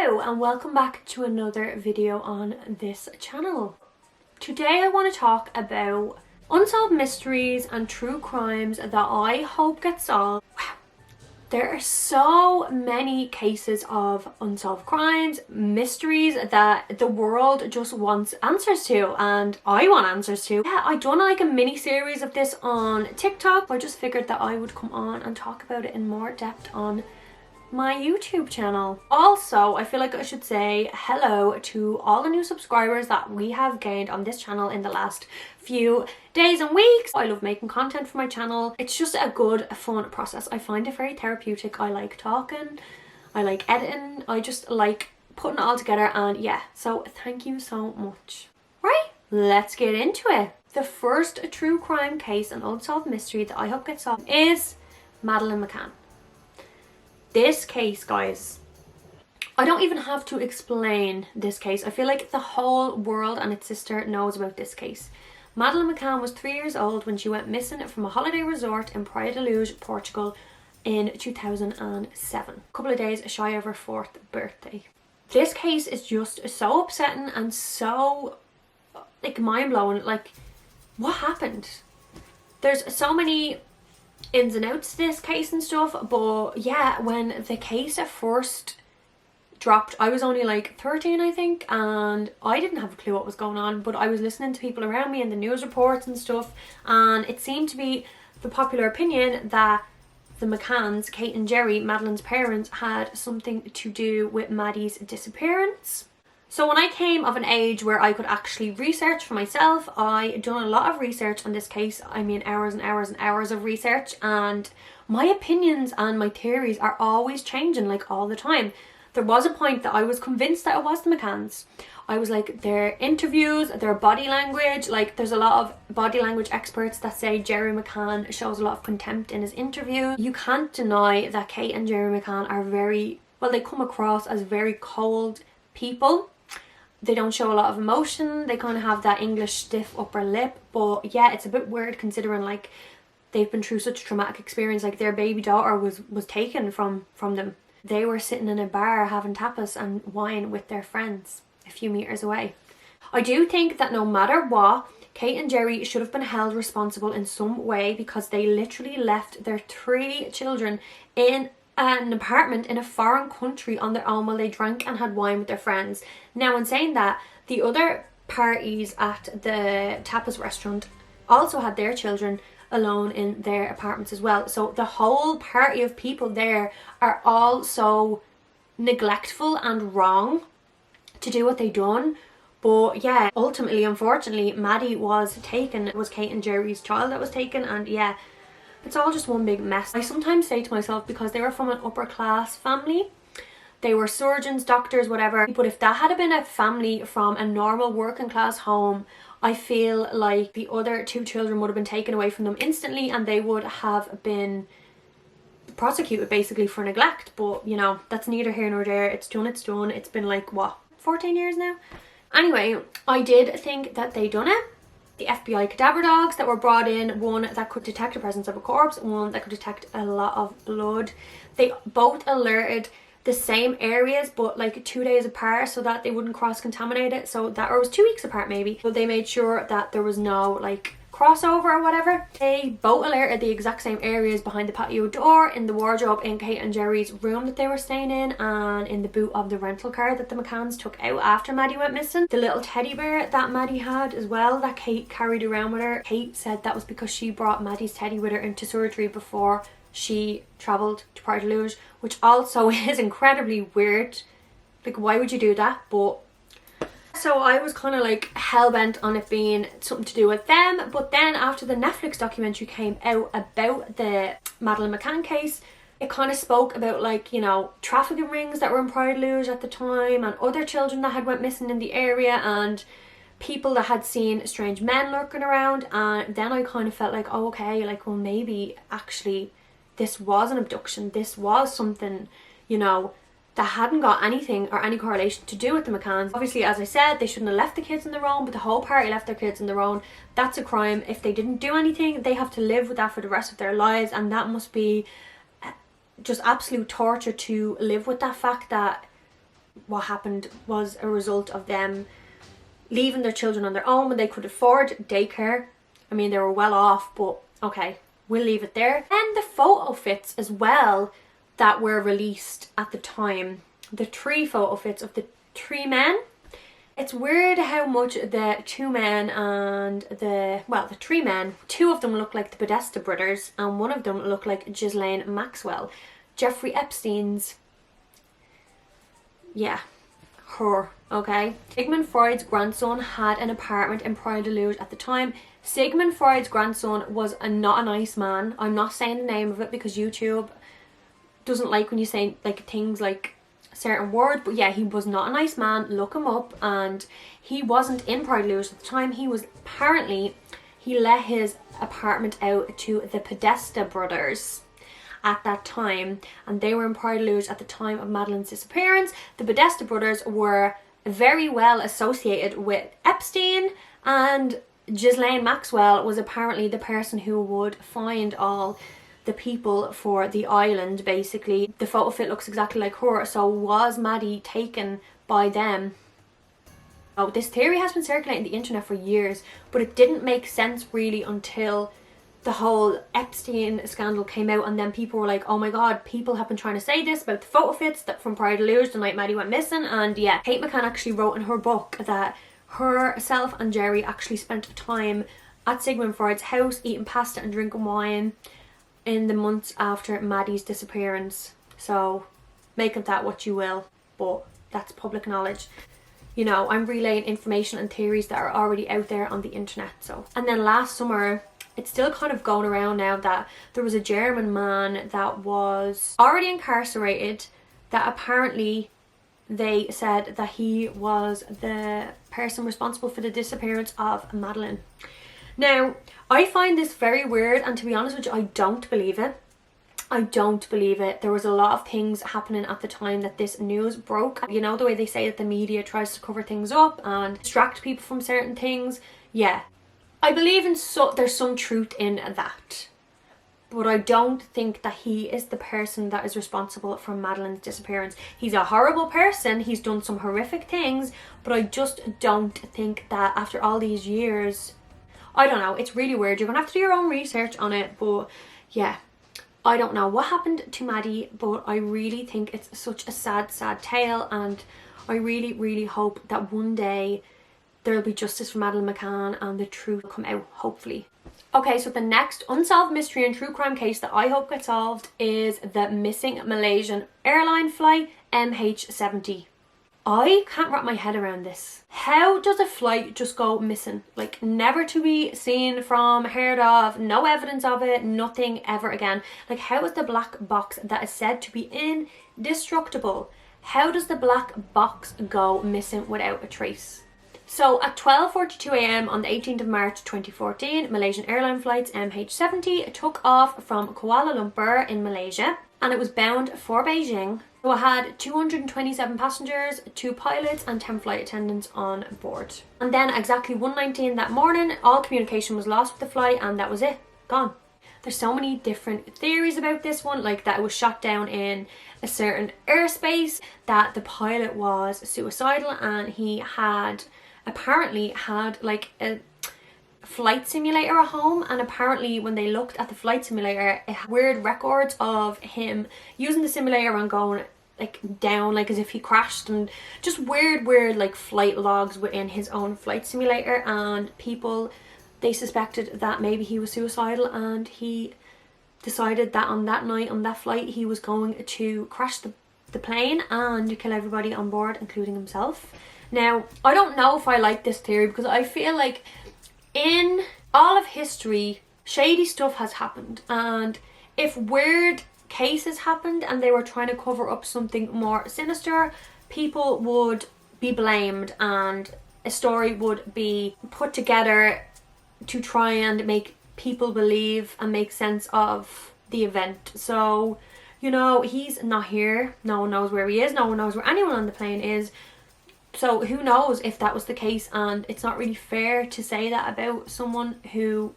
Hello and welcome back to another video on this channel. Today I want to talk about unsolved mysteries and true crimes that I hope get solved. Wow. There are so many cases of unsolved crimes, mysteries that the world just wants answers to, and I want answers to. Yeah, I done like a mini series of this on TikTok. I just figured that I would come on and talk about it in more depth on my YouTube channel. Also, I feel like I should say hello to all the new subscribers that we have gained on this channel in the last few days and weeks. I love making content for my channel. It's just a good, fun process. I find it very therapeutic. I like talking, I like editing, I just like putting it all together, and yeah, so thank you so much. Right, let's get into it. The first true crime case and unsolved mystery that I hope gets solved is Madeleine Mccann. This case, guys, I don't even have to explain this case. I feel like the whole world and its sister knows about this case. Madeleine Mccann was 3 years old when she went missing from a holiday resort in Praia da Luz, Portugal in 2007. A couple of days shy of her 4th birthday. This case is just so upsetting and so like mind-blowing. Like, what happened? There's so many ins and outs to this case and stuff, but yeah, when the case at first dropped, I was only like 13, I think, and I didn't have a clue what was going on, but I was listening to people around me and the news reports and stuff, and it seemed to be the popular opinion that the McCanns, Kate and Jerry, Madeleine's parents, had something to do with Maddie's disappearance. So when I came of an age where I could actually research for myself, I done a lot of research on this case. I mean, hours and hours and hours of research, and my opinions and my theories are always changing, like all the time. There was a point that I was convinced that it was the McCanns. I was like, their interviews, their body language, like there's a lot of body language experts that say Jerry McCann shows a lot of contempt in his interview. You can't deny that Kate and Jerry McCann are very, well, they come across as very cold people. They don't show a lot of emotion. They kind of have that English stiff upper lip. But yeah, it's a bit weird considering like they've been through such a traumatic experience. Like their baby daughter was taken from them. They were sitting in a bar having tapas and wine with their friends a few meters away. I do think that no matter what, Kate and Jerry should have been held responsible in some way, because they literally left their 3 children in an apartment in a foreign country on their own while they drank and had wine with their friends. Now, in saying that, the other parties at the tapas restaurant also had their children alone in their apartments as well. So the whole party of people there are all so neglectful and wrong to do what they done. But yeah, ultimately, unfortunately, Maddie was taken. It was Kate and Jerry's child that was taken, and yeah, it's all just one big mess. I sometimes say to myself, because they were from an upper class family, they were surgeons, doctors, whatever, but if that had been a family from a normal working class home, I feel like the other 2 children would have been taken away from them instantly and they would have been prosecuted basically for neglect. But you know, that's neither here nor there. It's done, it's done. It's been like, what, 14 years now? Anyway, I did think that they done it. The FBI cadaver dogs that were brought in, one that could detect the presence of a corpse, one that could detect a lot of blood. They both alerted the same areas, but like 2 days apart, so that they wouldn't cross-contaminate it. So that, or it was 2 weeks apart maybe. So they made sure that there was no like crossover or whatever. They both alerted the exact same areas behind the patio door, in the wardrobe in Kate and Jerry's room that they were staying in, and in the boot of the rental car that the McCanns took out after Maddie went missing. The little teddy bear that Maddie had as well, that Kate carried around with her. Kate said that was because she brought Maddie's teddy with her into surgery before she travelled to Praia da Luz, which also is incredibly weird. Like, why would you do that? But so I was kind of like hell-bent on it being something to do with them. But then after the Netflix documentary came out about the Madeleine Mccann case, it kind of spoke about, like, you know, trafficking rings that were in Praia da Luz at the time, and other children that had went missing in the area, and people that had seen strange men lurking around. And then I kind of felt like, oh, okay, like, well, maybe actually this was an abduction. This was something, you know, that hadn't got anything or any correlation to do with the McCanns. Obviously, as I said, they shouldn't have left the kids on their own, but the whole party left their kids on their own. That's a crime. If they didn't do anything, they have to live with that for the rest of their lives, and that must be just absolute torture to live with that fact that what happened was a result of them leaving their children on their own when they could afford daycare. I mean, they were well off, but okay, we'll leave it there. And the photo fits as well that were released at the time, the 3 photo fits of the 3 men. It's weird how much the 2 men and the 3 men, 2 of them look like the Podesta brothers and 1 of them looked like Ghislaine Maxwell, Jeffrey Epstein's, yeah, her, okay? Sigmund Freud's grandson had an apartment in Praia da Luz at the time. Sigmund Freud's grandson was not a nice man. I'm not saying the name of it because YouTube doesn't like when you say like things like certain words, but yeah, he was not a nice man. Look him up. And he wasn't in Praia da Luz at the time. He was apparently, he let his apartment out to the Podesta brothers at that time, and they were in Praia da Luz at the time of Madeleine's disappearance. The Podesta brothers were very well associated with Epstein, and Ghislaine Maxwell was apparently the person who would find all the people for the island, basically. The photo fit looks exactly like her, so was Maddie taken by them? Oh, this theory has been circulating the internet for years, but it didn't make sense really until the whole Epstein scandal came out, and then people were like, oh my god, people have been trying to say this about the photo fits that from Praia da Luz the night Maddie went missing. And yeah, Kate McCann actually wrote in her book that herself and Jerry actually spent time at Sigmund Freud's house eating pasta and drinking wine in the months after Maddie's disappearance. So make of that what you will, but that's public knowledge. You know, I'm relaying information and theories that are already out there on the internet. So, and then last summer, it's still kind of going around now that there was a German man that was already incarcerated, that apparently they said that he was the person responsible for the disappearance of Madeleine. Now, I find this very weird, and to be honest with you, I don't believe it. I don't believe it. There was a lot of things happening at the time that this news broke. You know, the way they say that the media tries to cover things up and distract people from certain things. Yeah, I believe there's some truth in that. But I don't think that he is the person that is responsible for Madeleine's disappearance. He's a horrible person. He's done some horrific things. But I just don't think that after all these years... I don't know. It's really weird. You're going to have to do your own research on it. But yeah, I don't know what happened to Maddie. But I really think it's such a sad, sad tale. And I really, really hope that one day there'll be justice for Madeleine McCann and the truth will come out, hopefully. Okay, so the next unsolved mystery and true crime case that I hope gets solved is the missing Malaysian airline flight MH70. I can't wrap my head around this. How does a flight just go missing? Like, never to be seen from, heard of, no evidence of it, nothing ever again. Like, how is the black box that is said to be indestructible, how does the black box go missing without a trace? So at 12:42 a.m. on the 18th of March 2014, Malaysian airline flights MH70 took off from Kuala Lumpur in Malaysia, and it was bound for Beijing. So it had 227 passengers, 2 pilots and 10 flight attendants on board. And then at exactly 1:19 that morning, all communication was lost with the flight, and that was it, gone. There's so many different theories about this one, like that it was shot down in a certain airspace, that the pilot was suicidal and he had apparently had like a flight simulator at home, and apparently when they looked at the flight simulator it had weird records of him using the simulator and going like down like as if he crashed, and just weird like flight logs within his own flight simulator. And people, they suspected that maybe he was suicidal, and he decided that on that night on that flight he was going to crash the plane and kill everybody on board, including himself. Now, I don't know if I like this theory, because I feel like in all of history, shady stuff has happened. And if weird cases happened and they were trying to cover up something more sinister, people would be blamed and a story would be put together to try and make people believe and make sense of the event. So, you know, he's not here. No one knows where he is. No one knows where anyone on the plane is. So who knows if that was the case, and it's not really fair to say that about someone who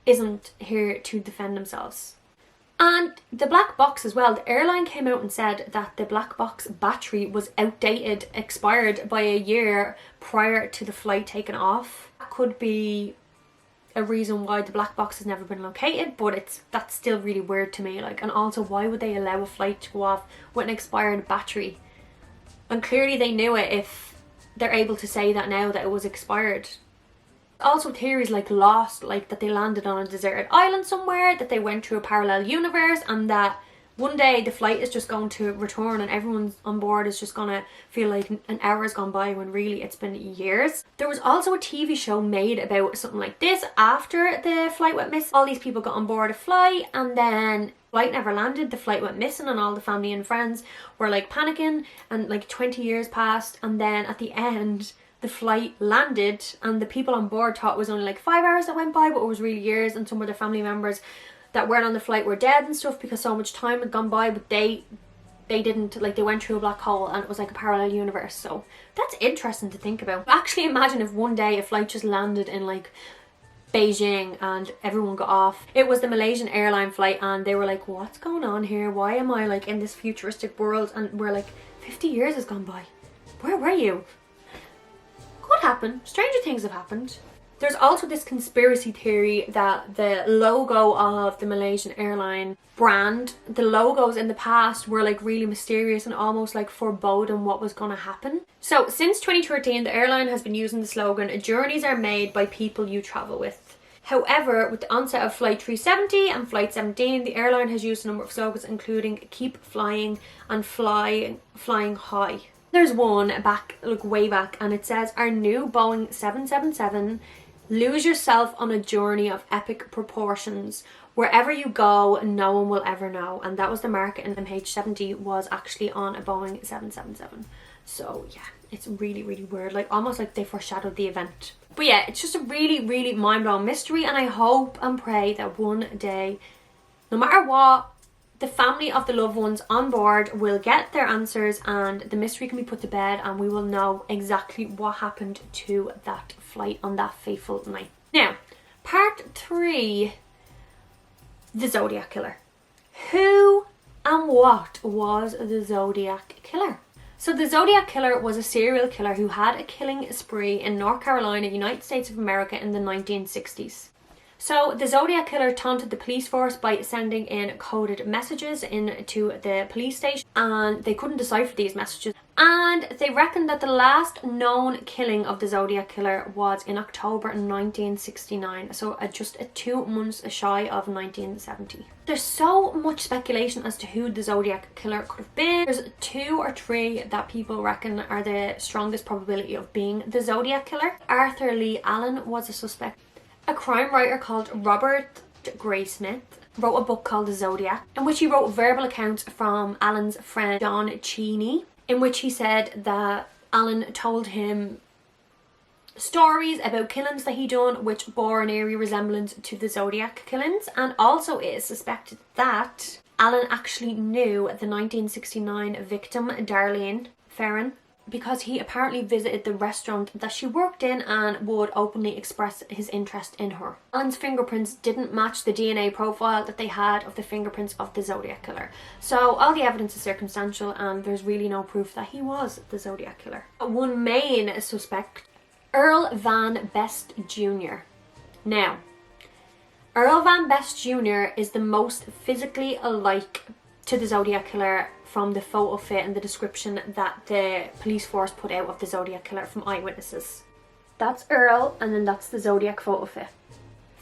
isn't here to defend themselves. And the black box as well, the airline came out and said that the black box battery was outdated, expired by a year prior to the flight taking off. That could be a reason why the black box has never been located, but that's still really weird to me. Like, and also, why would they allow a flight to go off with an expired battery? And clearly they knew it if they're able to say that now, that it was expired. Also theories like Lost, like that they landed on a deserted island somewhere, that they went through a parallel universe, and that one day the flight is just going to return and everyone on board is just gonna feel like an hour has gone by when really it's been years. There was also a TV show made about something like this after the flight went missing. All these people got on board a flight and then flight never landed, the flight went missing, and all the family and friends were like panicking, and like 20 years passed, and then at the end the flight landed and the people on board thought it was only like 5 hours that went by, but it was really years, and some of their family members that weren't on the flight were dead and stuff because so much time had gone by, but they didn't, like, they went through a black hole and it was like a parallel universe. So that's interesting to think about. Actually imagine if one day a flight just landed in like Beijing and everyone got off. It was the Malaysian Airline flight and they were like, what's going on here? Why am I like in this futuristic world? And we're like, 50 years has gone by. Where were you? Could happen. Stranger things have happened. There's also this conspiracy theory that the logo of the Malaysian Airline brand, the logos in the past were like really mysterious and almost like foreboding what was going to happen. So since 2013, the airline has been using the slogan, journeys are made by people you travel with. However, with the onset of Flight 370 and Flight 17, the airline has used a number of slogans including keep flying and flying high. There's one back, like way back, and it says, our new Boeing 777, lose yourself on a journey of epic proportions. Wherever you go, no one will ever know. And that was the market, and MH70 was actually on a Boeing 777. So yeah, it's really, really weird. Like almost like they foreshadowed the event. But yeah, it's just a really, really mind-blowing mystery, and I hope and pray that one day, no matter what, the family of the loved ones on board will get their answers and the mystery can be put to bed, and we will know exactly what happened to that flight on that fateful night. Now, part 3, the Zodiac Killer. Who and what was the Zodiac Killer? So the Zodiac Killer was a serial killer who had a killing spree in North Carolina, United States of America in the 1960s. So the Zodiac Killer taunted the police force by sending in coded messages into the police station, and they couldn't decipher these messages. And they reckoned that the last known killing of the Zodiac Killer was in October 1969, so just 2 months shy of 1970. There's so much speculation as to who the Zodiac Killer could have been. There's 2 or 3 that people reckon are the strongest probability of being the Zodiac Killer. Arthur Lee Allen was a suspect. A crime writer called Robert Graysmith wrote a book called The Zodiac, in which he wrote verbal accounts from Allen's friend John Cheney, in which he said that Allen told him stories about killings that he done which bore an eerie resemblance to the Zodiac killings, and also it is suspected that Allen actually knew the 1969 victim Darlene Ferrin, because he apparently visited the restaurant that she worked in and would openly express his interest in her. Allen's fingerprints didn't match the DNA profile that they had of the fingerprints of the Zodiac Killer. So all the evidence is circumstantial and there's really no proof that he was the Zodiac Killer. One main suspect, Earl Van Best Jr. Now, Earl Van Best Jr. is the most physically alike to the Zodiac Killer from the photo fit and the description that the police force put out of the Zodiac Killer from eyewitnesses. That's Earl, and then that's the Zodiac photo fit.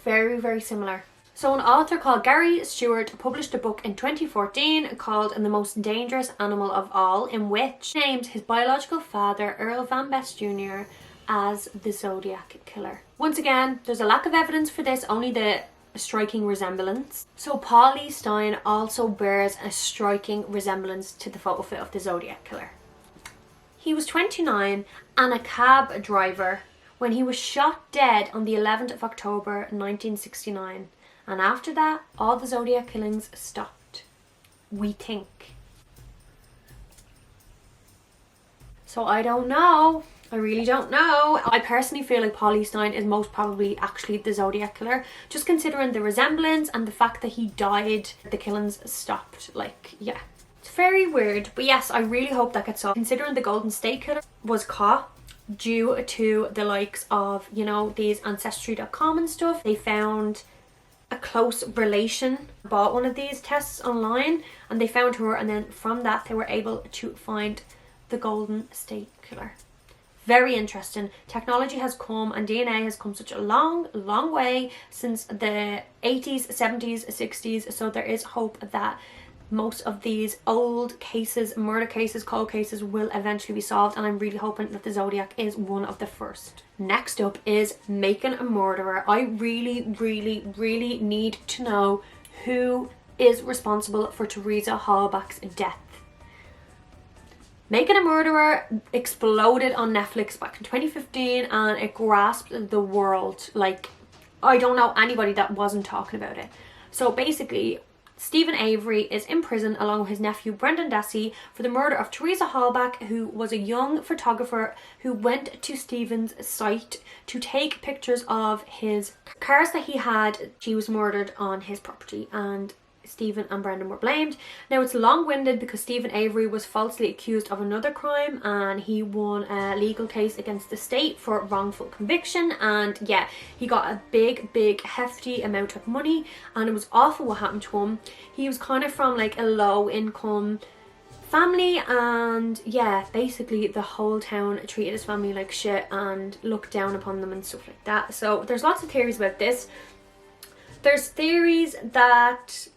Very, very similar. So an author called Gary Stewart published a book in 2014 called The Most Dangerous Animal of All, in which he named his biological father, Earl Van Best Jr., as the Zodiac Killer. Once again, there's a lack of evidence for this, only the striking resemblance. So Paul Lee Stein also bears a striking resemblance to the photo fit of the Zodiac Killer. He was 29 and a cab driver when he was shot dead on the 11th of October 1969, and after that all the Zodiac killings stopped, we think. So I don't know. I really don't know. I personally feel like Pauly Stein is most probably actually the Zodiac killer, just considering the resemblance and the fact that he died, the killings stopped. Like, yeah, it's very weird. But yes, I really hope that gets solved, considering the Golden State Killer was caught due to the likes of, you know, these ancestry.com and stuff. They found a close relation bought one of these tests online and they found her, and then from that they were able to find the Golden State Killer. Very interesting. Technology has come and DNA has come such a long way since the 80s, 70s, 60s, so there is hope that most of these old cases, murder cases, cold cases will eventually be solved, and I'm really hoping that the Zodiac is one of the first. Next up is Making a Murderer. I really need to know who is responsible for Teresa Halbach's death. Making a Murderer exploded on Netflix back in 2015 and it grasped the world. Like, I don't know anybody that wasn't talking about it. So basically, Stephen Avery is in prison along with his nephew Brendan Dassey for the murder of Teresa Halbach, who was a young photographer who went to Stephen's site to take pictures of his cars that he had. She was murdered on his property and Stephen and Brendan were blamed. Now it's long-winded because Stephen Avery was falsely accused of another crime and he won a legal case against the state for wrongful conviction, and yeah, he got a big hefty amount of money, and it was awful what happened to him. He was kind of from like a low income family, and yeah, basically the whole town treated his family like shit and looked down upon them and stuff like that. So there's lots of theories about this. There's theories that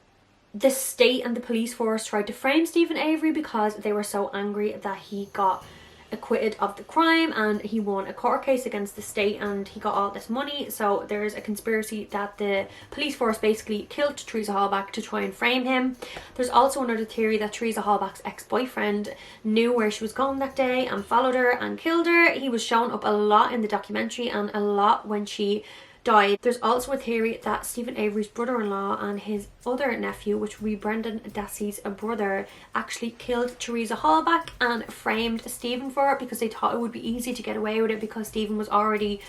the state and the police force tried to frame Stephen Avery because they were so angry that he got acquitted of the crime and he won a court case against the state and he got all this money. So there's a conspiracy that the police force basically killed Teresa Halbach to try and frame him. There's also another theory that Teresa Halbach's ex-boyfriend knew where she was going that day and followed her and killed her. He was shown up a lot in the documentary and a lot when she died. There's also a theory that Stephen Avery's brother-in-law and his other nephew, which would be Brendan Dassey's brother, actually killed Teresa Halbach and framed Stephen for it because they thought it would be easy to get away with it because Stephen was already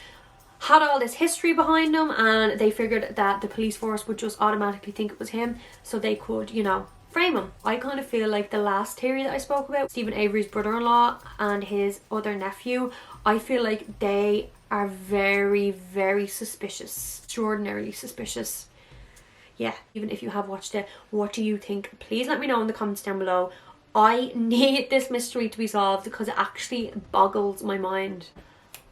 had all this history behind him, and they figured that the police force would just automatically think it was him so they could, you know, frame him. I kind of feel like the last theory that I spoke about, Stephen Avery's brother-in-law and his other nephew, I feel like they are very suspicious, extraordinarily suspicious. Yeah, even if you have watched it, what do you think? Please let me know in the comments down below. I need this mystery to be solved because it actually boggles my mind.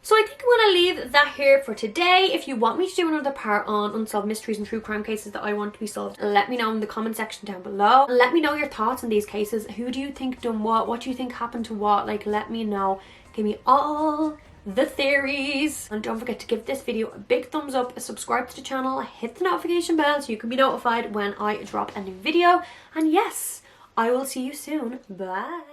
So I think I'm going to leave that here for today. If you want me to do another part on unsolved mysteries and true crime cases that I want to be solved, let me know in the comment section down below. Let me know your thoughts on these cases. Who do you think done what do you think happened to what? Like, let me know. Give me all the theories, and don't forget to give this video a big thumbs up, subscribe to the channel, hit the notification bell so you can be notified when I drop a new video, and yes, I will see you soon. Bye.